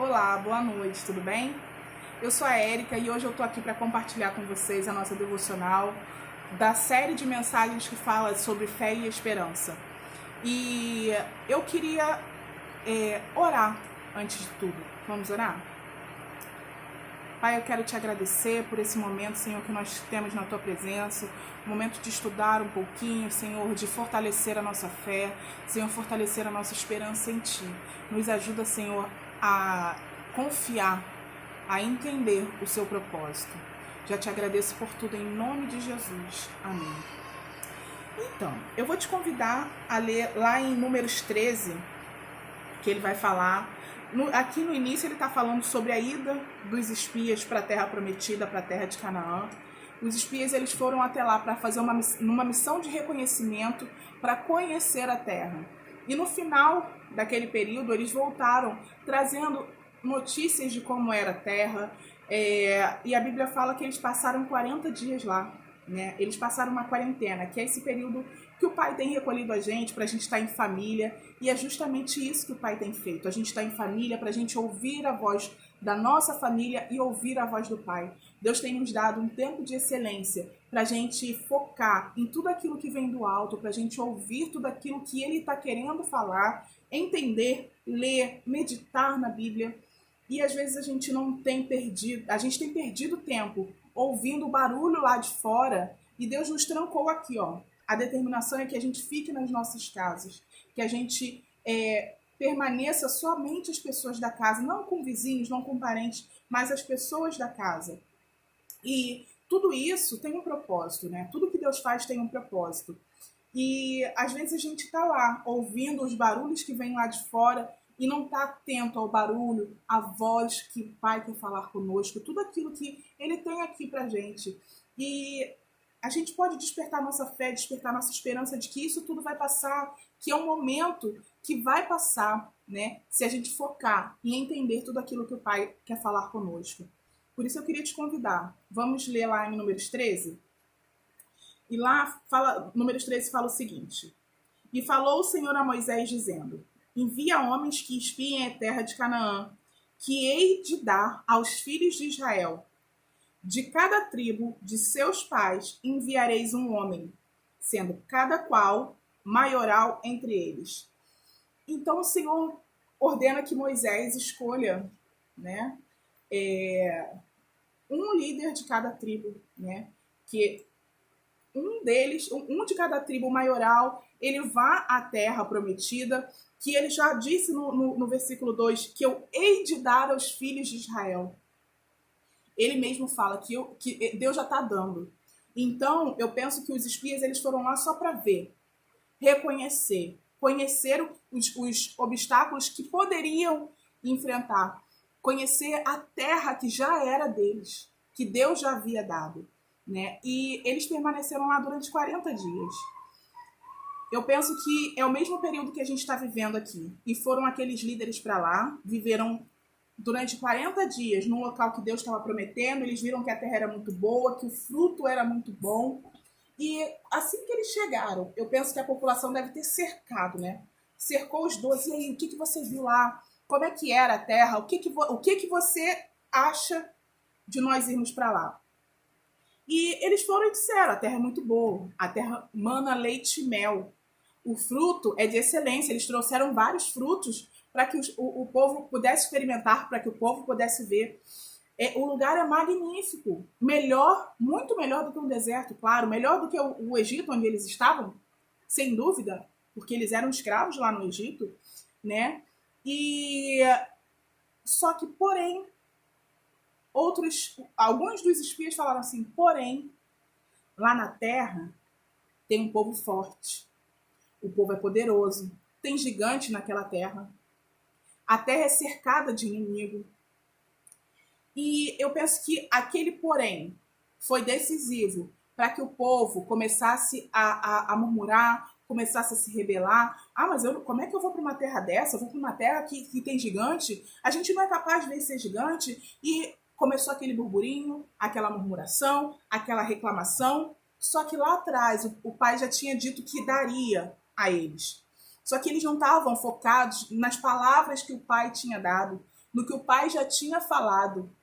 Olá, boa noite, tudo bem? Eu sou a Érica e hoje eu tô aqui para compartilhar com vocês a nossa devocional da série de mensagens que fala sobre fé e esperança. E eu queria orar antes de tudo. Vamos orar? Pai, eu quero te agradecer por esse momento, Senhor, que nós temos na Tua presença, um momento de estudar um pouquinho, Senhor, de fortalecer a nossa fé, Senhor, fortalecer a nossa esperança em Ti. Nos ajuda, Senhor, a confiar, a entender o Seu propósito. Já te agradeço por tudo em nome de Jesus. Amém. Então, eu vou te convidar a ler lá em Números 13, que ele vai falar. Aqui no início ele está falando sobre a ida dos espias para a terra prometida, para a terra de Canaã. Os espias eles foram até lá para fazer uma missão de reconhecimento, para conhecer a terra. E no final daquele período eles voltaram trazendo notícias de como era a terra. E a Bíblia fala que eles passaram 40 dias lá. Né? Eles passaram uma quarentena, que é esse período que o Pai tem recolhido a gente para a gente estar em família, e é justamente isso que o Pai tem feito. A gente está em família para a gente ouvir a voz da nossa família e ouvir a voz do Pai. Deus tem nos dado um tempo de excelência para a gente focar em tudo aquilo que vem do alto, para a gente ouvir tudo aquilo que Ele está querendo falar, entender, ler, meditar na Bíblia. E às vezes a gente tem perdido tempo ouvindo o barulho lá de fora, e Deus nos trancou aqui, ó. A determinação é que a gente fique nas nossas casas, que a gente permaneça somente as pessoas da casa, não com vizinhos, não com parentes, mas as pessoas da casa. E tudo isso tem um propósito, né? Tudo que Deus faz tem um propósito. E às vezes a gente está lá, ouvindo os barulhos que vêm lá de fora, e não está atento ao barulho, à voz que o Pai quer falar conosco, tudo aquilo que Ele tem aqui para a gente. E a gente pode despertar nossa fé, despertar nossa esperança de que isso tudo vai passar, que é um momento que vai passar, né? Se a gente focar e entender tudo aquilo que o Pai quer falar conosco. Por isso eu queria te convidar. Vamos ler lá em Números 13? E lá, Números 13 fala o seguinte: E falou o Senhor a Moisés, dizendo: Envia homens que espiem a terra de Canaã, que hei de dar aos filhos de Israel. De cada tribo de seus pais enviareis um homem, sendo cada qual maioral entre eles. Então o Senhor ordena que Moisés escolha, né, um líder de cada tribo, né, que um deles, um de cada tribo maioral, ele vá à terra prometida, que ele já disse no versículo 2, que eu hei de dar aos filhos de Israel. Ele mesmo fala que Deus já está dando. Então, eu penso que os espias eles foram lá só para ver, reconhecer, conhecer os obstáculos que poderiam enfrentar, conhecer a terra que já era deles, que Deus já havia dado. Né? E eles permaneceram lá durante 40 dias. Eu penso que é o mesmo período que a gente está vivendo aqui. E foram aqueles líderes para lá, viveram durante 40 dias num local que Deus estava prometendo, eles viram que a terra era muito boa, que o fruto era muito bom. E assim que eles chegaram, eu penso que a população deve ter cercado, né? Cercou os 12. E aí, o que você viu lá? Como é que era a terra? O que você acha de nós irmos para lá? E eles foram e disseram: a terra é muito boa, a terra mana leite e mel. O fruto é de excelência. Eles trouxeram vários frutos para que o povo pudesse experimentar, para que o povo pudesse ver. O lugar é magnífico, melhor, muito melhor do que um deserto, claro, melhor do que o Egito, onde eles estavam, sem dúvida, porque eles eram escravos lá no Egito, né? E só que, porém, alguns dos espias falaram assim: porém, lá na terra tem um povo forte, o povo é poderoso, tem gigante naquela terra, a terra é cercada de inimigo. E eu penso que aquele porém foi decisivo para que o povo começasse a murmurar, começasse a se rebelar. Mas como é que eu vou para uma terra dessa? Eu vou para uma terra que tem gigante? A gente não é capaz de vencer gigante? E começou aquele burburinho, aquela murmuração, aquela reclamação. Só que lá atrás o pai já tinha dito que daria a eles. Só que eles não estavam focados nas palavras que o pai tinha dado. no que o Pai já tinha falado.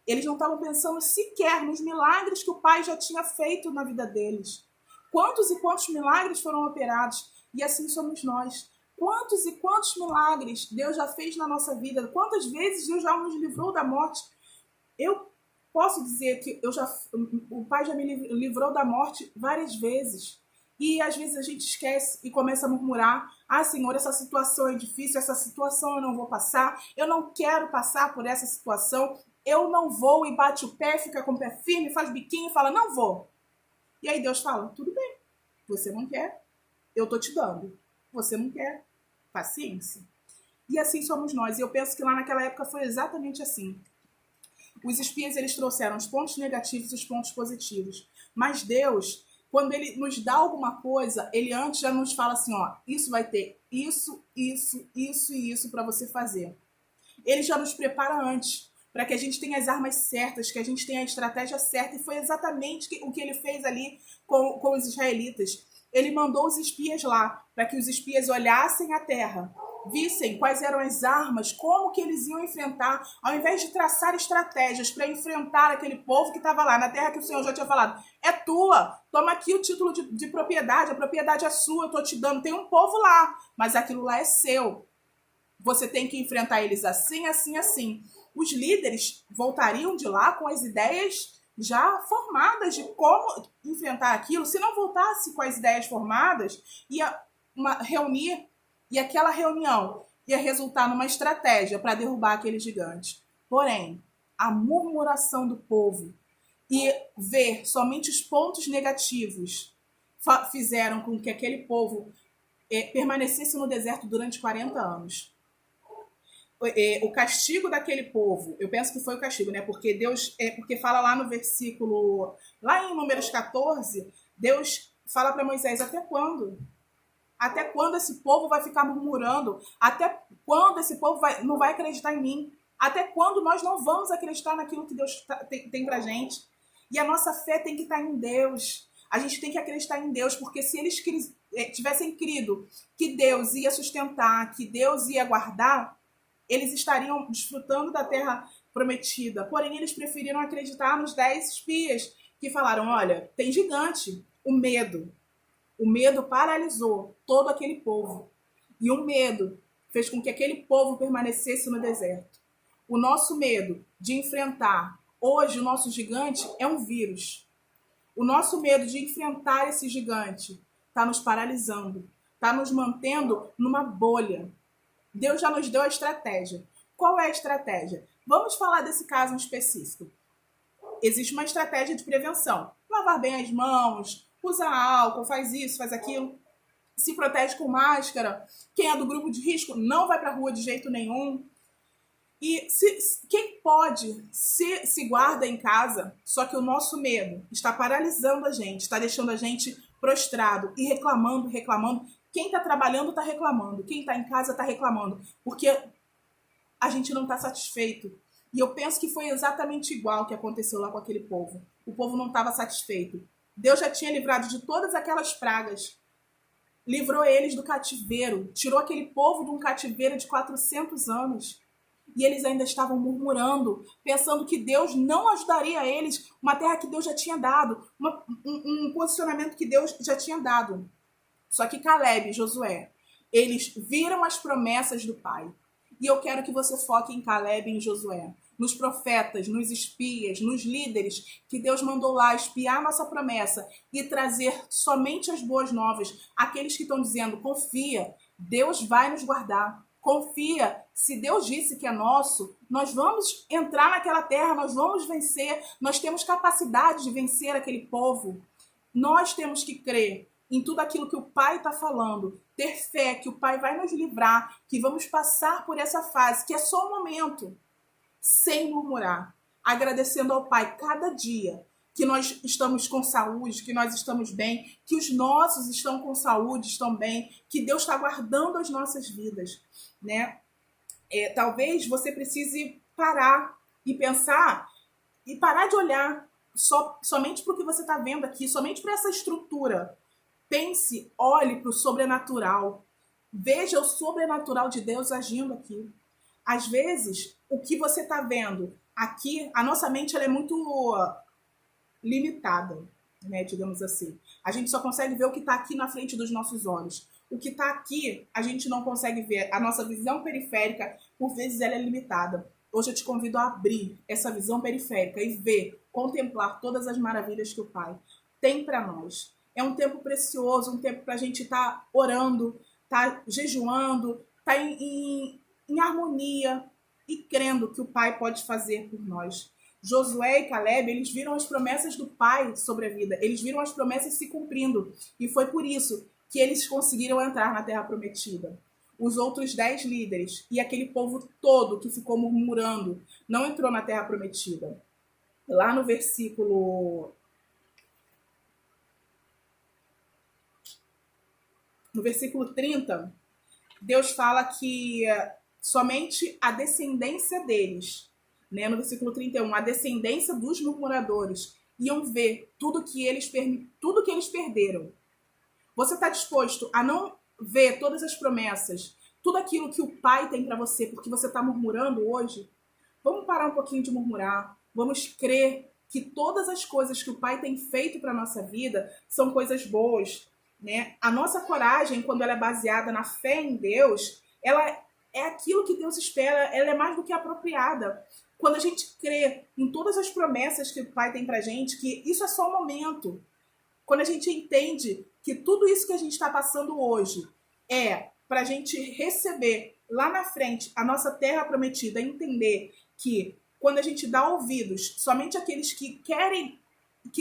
Eles não estavam pensando sequer nos milagres que o Pai já tinha feito na vida deles. Quantos e quantos milagres foram operados? E assim somos nós. Quantos e quantos milagres Deus já fez na nossa vida? Quantas vezes Deus já nos livrou da morte? Eu posso dizer que o Pai já me livrou da morte várias vezes. E às vezes a gente esquece e começa a murmurar: ah, Senhor, essa situação é difícil, essa situação eu não vou passar, eu não quero passar por essa situação, eu não vou, e bate o pé, fica com o pé firme, faz biquinho e fala: não vou. E aí Deus fala: tudo bem, você não quer, eu tô te dando. Você não quer, paciência. E assim somos nós. E eu penso que lá naquela época foi exatamente assim. Os espias, eles trouxeram os pontos negativos e os pontos positivos. Mas Deus, quando ele nos dá alguma coisa, ele antes já nos fala assim, ó, isso vai ter isso, isso, isso e isso para você fazer. Ele já nos prepara antes, para que a gente tenha as armas certas, que a gente tenha a estratégia certa. E foi exatamente o que ele fez ali com os israelitas. Ele mandou os espias lá, para que os espias olhassem a terra, vissem quais eram as armas, como que eles iam enfrentar, ao invés de traçar estratégias para enfrentar aquele povo que estava lá, na terra que o Senhor já tinha falado, é tua, toma aqui o título de propriedade, a propriedade é sua, eu estou te dando, tem um povo lá, mas aquilo lá é seu. Você tem que enfrentar eles assim, assim, assim. Os líderes voltariam de lá com as ideias já formadas de como enfrentar aquilo. Se não voltasse com as ideias formadas, ia reunir, e aquela reunião ia resultar numa estratégia para derrubar aquele gigante. Porém, a murmuração do povo e ver somente os pontos negativos fizeram com que aquele povo permanecesse no deserto durante 40 anos. O castigo daquele povo, eu penso que foi o castigo, né? Porque Deus, porque fala lá no versículo, lá em Números 14, Deus fala para Moisés: até quando? Até quando esse povo vai ficar murmurando? Até quando esse povo não vai acreditar em mim? Até quando nós não vamos acreditar naquilo que Deus tem pra gente? E a nossa fé tem que estar em Deus. A gente tem que acreditar em Deus, porque se eles tivessem crido que Deus ia sustentar, que Deus ia guardar, eles estariam desfrutando da terra prometida. Porém, eles preferiram acreditar nos 10 espias que falaram: olha, tem gigante. O medo paralisou todo aquele povo. E o medo fez com que aquele povo permanecesse no deserto. O nosso medo de enfrentar hoje o nosso gigante é um vírus. O nosso medo de enfrentar esse gigante está nos paralisando, está nos mantendo numa bolha. Deus já nos deu a estratégia. Qual é a estratégia? Vamos falar desse caso em específico. Existe uma estratégia de prevenção. Lavar bem as mãos, usa álcool, faz isso, faz aquilo. Se protege com máscara. Quem é do grupo de risco não vai para a rua de jeito nenhum. E quem pode se guarda em casa, só que o nosso medo está paralisando a gente, está deixando a gente prostrado e reclamando. Quem está trabalhando está reclamando, quem está em casa está reclamando, porque a gente não está satisfeito. E eu penso que foi exatamente igual que aconteceu lá com aquele povo. O povo não estava satisfeito. Deus já tinha livrado de todas aquelas pragas. Livrou eles do cativeiro, tirou aquele povo de um cativeiro de 400 anos. E eles ainda estavam murmurando, pensando que Deus não ajudaria eles, uma terra que Deus já tinha dado, um posicionamento que Deus já tinha dado. Só que Caleb e Josué, eles viram as promessas do Pai. E eu quero que você foque em Caleb e em Josué, nos profetas, nos espias, nos líderes que Deus mandou lá espiar a nossa promessa e trazer somente as boas novas. Aqueles que estão dizendo: confia, Deus vai nos guardar. Confia, se Deus disse que é nosso, nós vamos entrar naquela terra, nós vamos vencer, nós temos capacidade de vencer aquele povo. Nós temos que crer em tudo aquilo que o Pai está falando, ter fé que o Pai vai nos livrar, que vamos passar por essa fase, que é só um momento, sem murmurar, agradecendo ao Pai cada dia que nós estamos com saúde, que nós estamos bem, que os nossos estão com saúde, estão bem, que Deus está guardando as nossas vidas, né? Talvez você precise parar e pensar e parar de olhar somente para o que você está vendo aqui, somente para essa estrutura. Pense, olhe para o sobrenatural. Veja o sobrenatural de Deus agindo aqui. Às vezes, o que você está vendo aqui, a nossa mente ela é muito limitada, né, digamos assim. A gente só consegue ver o que está aqui na frente dos nossos olhos. O que está aqui, a gente não consegue ver. A nossa visão periférica, por vezes, ela é limitada. Hoje eu te convido a abrir essa visão periférica e ver, contemplar todas as maravilhas que o Pai tem para nós. É um tempo precioso, um tempo para a gente estar orando, estar jejuando, estar em harmonia e crendo que o Pai pode fazer por nós. Josué e Caleb, eles viram as promessas do Pai sobre a vida. Eles viram as promessas se cumprindo. E foi por isso que eles conseguiram entrar na Terra Prometida. Os outros 10 líderes e aquele povo todo que ficou murmurando não entrou na Terra Prometida. Lá no versículo 30, Deus fala que somente a descendência deles, né, no versículo 31, a descendência dos murmuradores iam ver tudo que eles perderam. Você está disposto a não ver todas as promessas, tudo aquilo que o Pai tem para você, porque você está murmurando hoje? Vamos parar um pouquinho de murmurar. Vamos crer que todas as coisas que o Pai tem feito para a nossa vida são coisas boas, né? A nossa coragem, quando ela é baseada na fé em Deus, ela é aquilo que Deus espera, ela é mais do que apropriada. Quando a gente crê em todas as promessas que o Pai tem pra gente, que isso é só um momento. Quando a gente entende que tudo isso que a gente está passando hoje é para a gente receber lá na frente a nossa terra prometida, entender que quando a gente dá ouvidos, somente aqueles que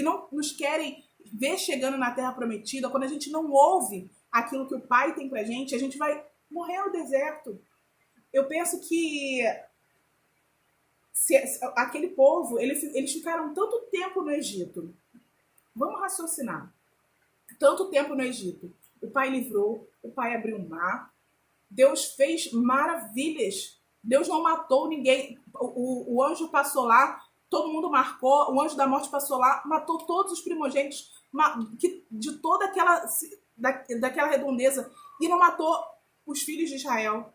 não nos querem ver chegando na terra prometida, quando a gente não ouve aquilo que o Pai tem pra gente, a gente vai morrer no deserto. Eu penso que aquele povo, eles ficaram tanto tempo no Egito. Vamos raciocinar. Tanto tempo no Egito. O Pai livrou, o Pai abriu o mar. Deus fez maravilhas. Deus não matou ninguém. O anjo passou lá, todo mundo marcou. O anjo da morte passou lá, matou todos os primogênitos de toda daquela redondeza. E não matou os filhos de Israel.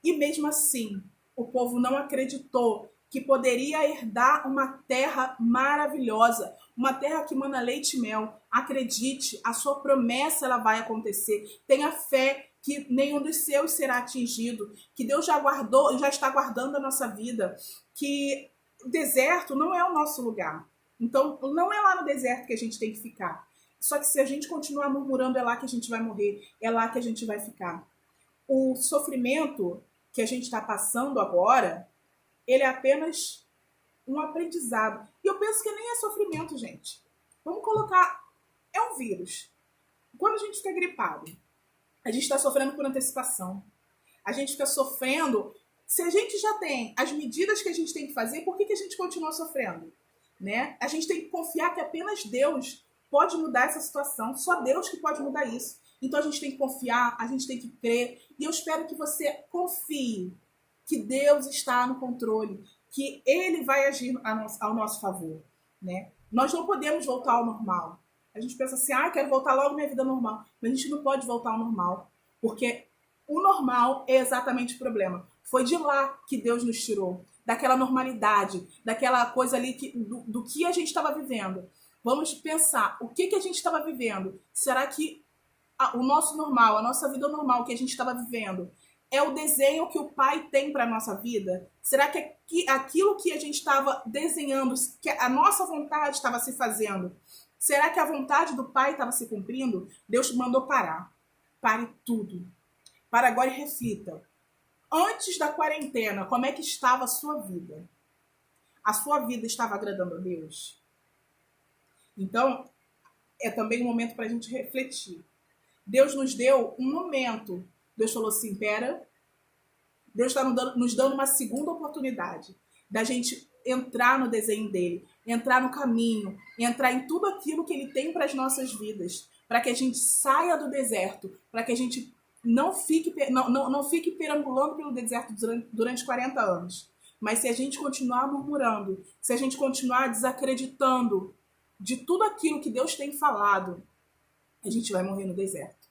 E mesmo assim, o povo não acreditou que poderia herdar uma terra maravilhosa, uma terra que mana leite e mel. Acredite, a sua promessa ela vai acontecer. Tenha fé que nenhum dos seus será atingido, que Deus já está guardando a nossa vida, que o deserto não é o nosso lugar. Então, não é lá no deserto que a gente tem que ficar. Só que se a gente continuar murmurando, é lá que a gente vai morrer, é lá que a gente vai ficar. O sofrimento que a gente está passando agora, ele é apenas um aprendizado. E eu penso que nem é sofrimento, gente. Vamos colocar... É um vírus. Quando a gente fica gripado, a gente está sofrendo por antecipação. A gente fica sofrendo... Se a gente já tem as medidas que a gente tem que fazer, por que a gente continua sofrendo? Né? A gente tem que confiar que apenas Deus pode mudar essa situação. Só Deus que pode mudar isso. Então a gente tem que confiar, a gente tem que crer. E eu espero que você confie que Deus está no controle, que Ele vai agir ao nosso favor, né? Nós não podemos voltar ao normal. A gente pensa assim, quero voltar logo à minha vida normal. Mas a gente não pode voltar ao normal, porque o normal é exatamente o problema. Foi de lá que Deus nos tirou, daquela normalidade, daquela coisa ali do que a gente estava vivendo. Vamos pensar, o que a gente estava vivendo? Será que o nosso normal, a nossa vida normal que a gente estava vivendo, é o desenho que o Pai tem para a nossa vida? Será que aquilo que a gente estava desenhando, que a nossa vontade estava se fazendo, será que a vontade do Pai estava se cumprindo? Deus mandou parar. Pare tudo. Para agora e reflita. Antes da quarentena, como é que estava a sua vida? A sua vida estava agradando a Deus? Então, é também um momento para a gente refletir. Deus nos deu um momento. Deus falou assim, pera, Deus está nos dando uma segunda oportunidade da gente entrar no desenho dele, entrar no caminho, entrar em tudo aquilo que ele tem para as nossas vidas, para que a gente saia do deserto, para que a gente não fique perambulando pelo deserto durante 40 anos. Mas se a gente continuar murmurando, se a gente continuar desacreditando de tudo aquilo que Deus tem falado, a gente vai morrer no deserto.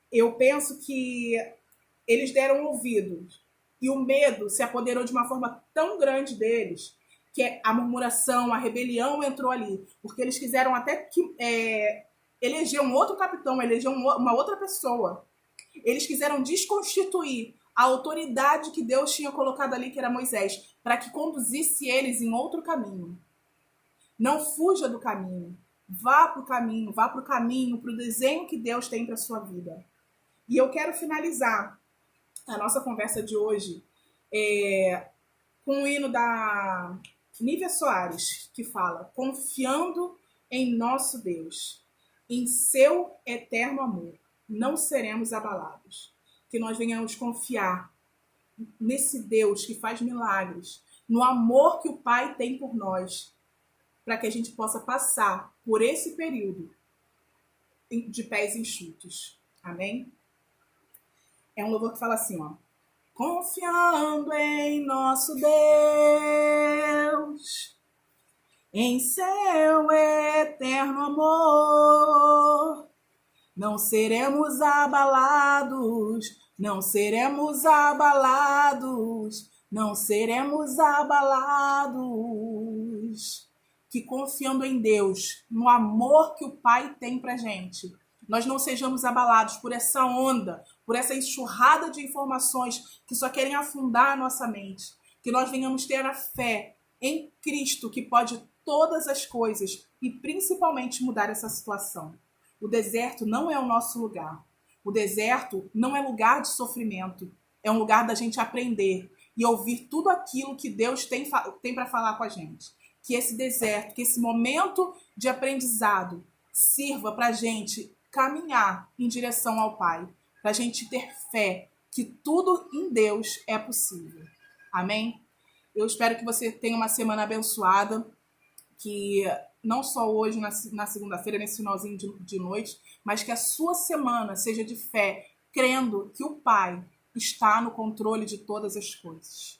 Eu penso que eles deram ouvidos E o medo se apoderou de uma forma tão grande deles que a murmuração, a rebelião entrou ali. Porque eles quiseram até que eleger um outro capitão, eleger uma outra pessoa. Eles quiseram desconstituir a autoridade que Deus tinha colocado ali, que era Moisés, para que conduzisse eles em outro caminho. Não fuja do caminho. Vá para o caminho, para o desenho que Deus tem para a sua vida. E eu quero finalizar a nossa conversa de hoje com o hino da Nívia Soares, que fala: confiando em nosso Deus, em seu eterno amor, não seremos abalados. Que nós venhamos confiar nesse Deus que faz milagres, no amor que o Pai tem por nós, para que a gente possa passar por esse período de pés enxutos. Amém? É um louvor que fala assim, ó. Confiando em nosso Deus, em seu eterno amor, não seremos abalados, não seremos abalados, não seremos abalados. Que confiando em Deus, no amor que o Pai tem pra gente, nós não sejamos abalados por essa onda, por essa enxurrada de informações que só querem afundar a nossa mente. Que nós venhamos ter a fé em Cristo, que pode todas as coisas e principalmente mudar essa situação. O deserto não é o nosso lugar. O deserto não é lugar de sofrimento. É um lugar da gente aprender e ouvir tudo aquilo que Deus tem para falar com a gente. Que esse deserto, que esse momento de aprendizado sirva para a gente caminhar em direção ao Pai, para a gente ter fé que tudo em Deus é possível. Amém? Eu espero que você tenha uma semana abençoada, que não só hoje, na segunda-feira, nesse finalzinho de noite, mas que a sua semana seja de fé, crendo que o Pai está no controle de todas as coisas.